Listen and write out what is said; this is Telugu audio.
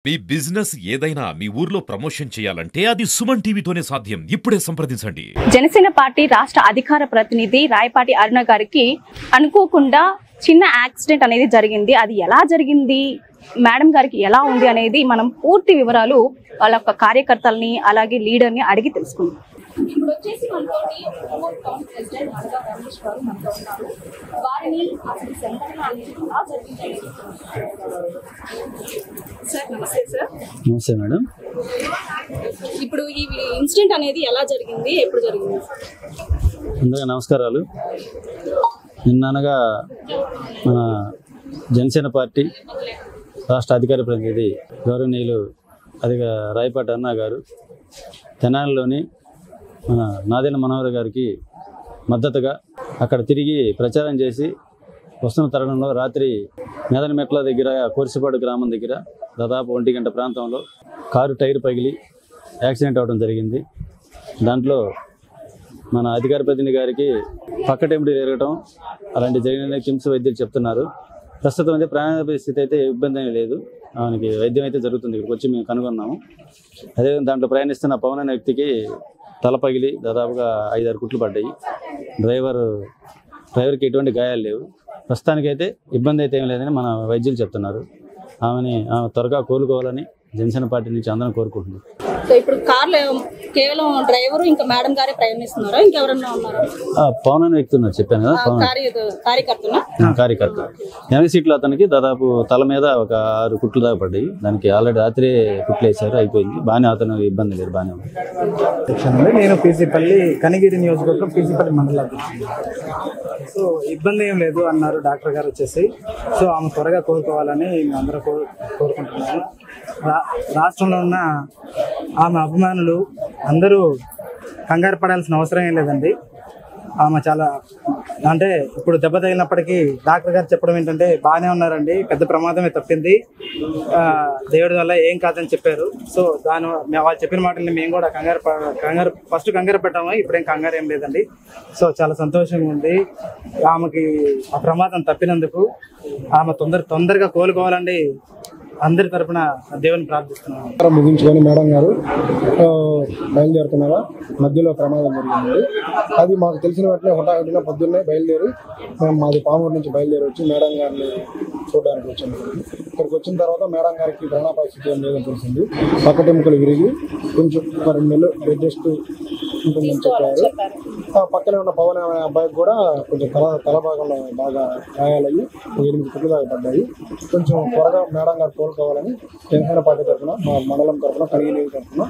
మీ బిజినెస్ ఏదైనా మీ ఊర్లో ప్రమోషన్ చేయాలంటే అది సుమన్ టీవీతోనే సాధ్యం. ఇప్పుడే సంప్రదించండి. జనసేన పార్టీ రాష్ట్ర అధికార ప్రతినిధి రాయపాటి అరుణ గారికి అనుకోకుండా చిన్న యాక్సిడెంట్ అనేది జరిగింది. అది ఎలా జరిగింది, మేడం గారికి ఎలా ఉంది అనేది మనం పూర్తి వివరాలు వాళ్ళ యొక్క కార్యకర్తల్ని అలాగే లీడర్ని అడిగి తెలుసుకుందాం. ఇప్పుడు వచ్చేసి మనతోటి టౌన్ ప్రెసిడెంట్ నడగా రమేష్ గారు మనతో ఉన్నారు. వారిని అసలు సంఘటన అనేది ఎలా జరిగింది. సార్ నమస్తే. సార్ నమస్తే మేడం. ఇప్పుడు ఈ ఇన్సిడెంట్ అనేది ఎలా జరిగింది, ఎప్పుడు జరిగింది? ముందుగా నమస్కారాలు. నిన్ననగా మన జనసేన పార్టీ రాష్ట్ర అధికార ప్రతినిధి గౌరవనీయులు రాయపాటి అన్న గారు తెనాలిలోని మన నాదెండ్ల మనోహర్ గారికి మద్దతుగా అక్కడ తిరిగి ప్రచారం చేసి వస్తున్న తరుణంలో రాత్రి మేదనమెట్ల దగ్గర కోర్సిపాడు గ్రామం దగ్గర దాదాపు 1 గంట ప్రాంతంలో కారు టైర్ పగిలి యాక్సిడెంట్ అవ్వడం జరిగింది. దాంట్లో మన అధికార ప్రతినిధి గారికి పక్కటెంబడి జరగటం అలాంటి జరిగిన కిమ్స్ వైద్యులు చెప్తున్నారు. ప్రస్తుతం అయితే ప్రాణ పరిస్థితి అయితే ఇబ్బంది ఏమీ లేదు. ఆయనకి వైద్యం అయితే జరుగుతుంది. ఇక్కడికి వచ్చి మేము కనుగొన్నాము. అదేవిధంగా దాంట్లో ప్రయాణిస్తున్న పవన్ అనే వ్యక్తికి తల పగిలి దాదాపుగా 5-6 కుట్లు పడ్డాయి. డ్రైవర్కి ఎటువంటి గాయాలు లేవు. ప్రస్తుతానికైతే ఇబ్బంది అయితే ఏం లేదని మన వైద్యులు చెప్తున్నారు. ఆమె త్వరగా కోలుకోవాలని జనసేన పార్టీ నుంచి అందరం కోరుకుంటున్నాం. సో ఇప్పుడు కార్లో కేవలం డ్రైవరు ఇంకా మేడం గారే ప్రయాణిస్తున్నారా, ఇంకెవరన్నా ఉన్నారా? పవన్ అనే వ్యక్తి ఉన్నారు, చెప్పాను కదా. కార్యకర్త ఎనభై సీట్లు అతనికి దాదాపు తల మీద ఒక 6 కుట్లు దాకా పడ్డాయి. దానికి ఆల్రెడీ రాత్రి కుట్లు వేసారు, అయిపోయింది. బాగానే అతను ఇబ్బంది లేదు, బాగానే ఉంది. నేను పీసీపల్లి కనిగిరి నియోజకవర్గం పీసీపల్లి మండలం. సో ఇబ్బంది ఏం లేదు అన్నారు డాక్టర్ గారు వచ్చేసి. సో ఆమె త్వరగా కోరుకోవాలని అందరూ కోరుకుంటున్నాను. రాష్ట్రంలో ఉన్న ఆమె అభిమానులు అందరూ కంగారు పడాల్సిన అవసరం ఏం లేదండి. ఆమె చాలా అంటే ఇప్పుడు దెబ్బ తగిలినప్పటికీ డాక్టర్ గారు చెప్పడం ఏంటంటే బాగానే ఉన్నారండి, పెద్ద ప్రమాదమే తప్పింది, దేవుడి వల్ల ఏం కాదని చెప్పారు. సో వాళ్ళు చెప్పిన మాటల్ని మేము కూడా ఫస్ట్ కంగారు పెట్టాము. ఇప్పుడేం కంగారు ఏం లేదండి. సో చాలా సంతోషంగా ఉంది. ఆమెకి ఆ ప్రమాదం తప్పినందుకు ఆమె తొందరగా కోలుకోవాలండి అందరి తరపున దేవుని ప్రార్థిస్తున్నాను. ముగించుకొని మేడం గారు బయలుదేరుతున్నారా, మధ్యలో ప్రమాదం జరిగింది. అది మాకు తెలిసిన వెంటనే హుటాహుటిన పొద్దున్నే బయలుదేరి మేము మాది పామూరు నుంచి బయలుదేరి వచ్చి మేడం గారిని చూడడానికి వచ్చాము. ఇక్కడికి వచ్చిన తర్వాత మేడం గారికి ప్రాణ పరిస్థితి ఏం లేదని తెలిసింది. పక్కటెముకలు విరిగి కొంచెం 2 నెలలు బెడ్ రెస్ట్ ఉంటుందని చెప్పారు. పక్కనే ఉన్న పవన్ అనే అబ్బాయికి కూడా కొంచెం తల భాగంలో బాగా గాయాలయ్యి 8 కుట్లు దాకా పడ్డాయి. కొంచెం త్వరగా మేడం గారు కోలుకోవాలని జనసేన పార్టీ తరఫున, మా మండలం తరఫున, కనిగిరి తరఫున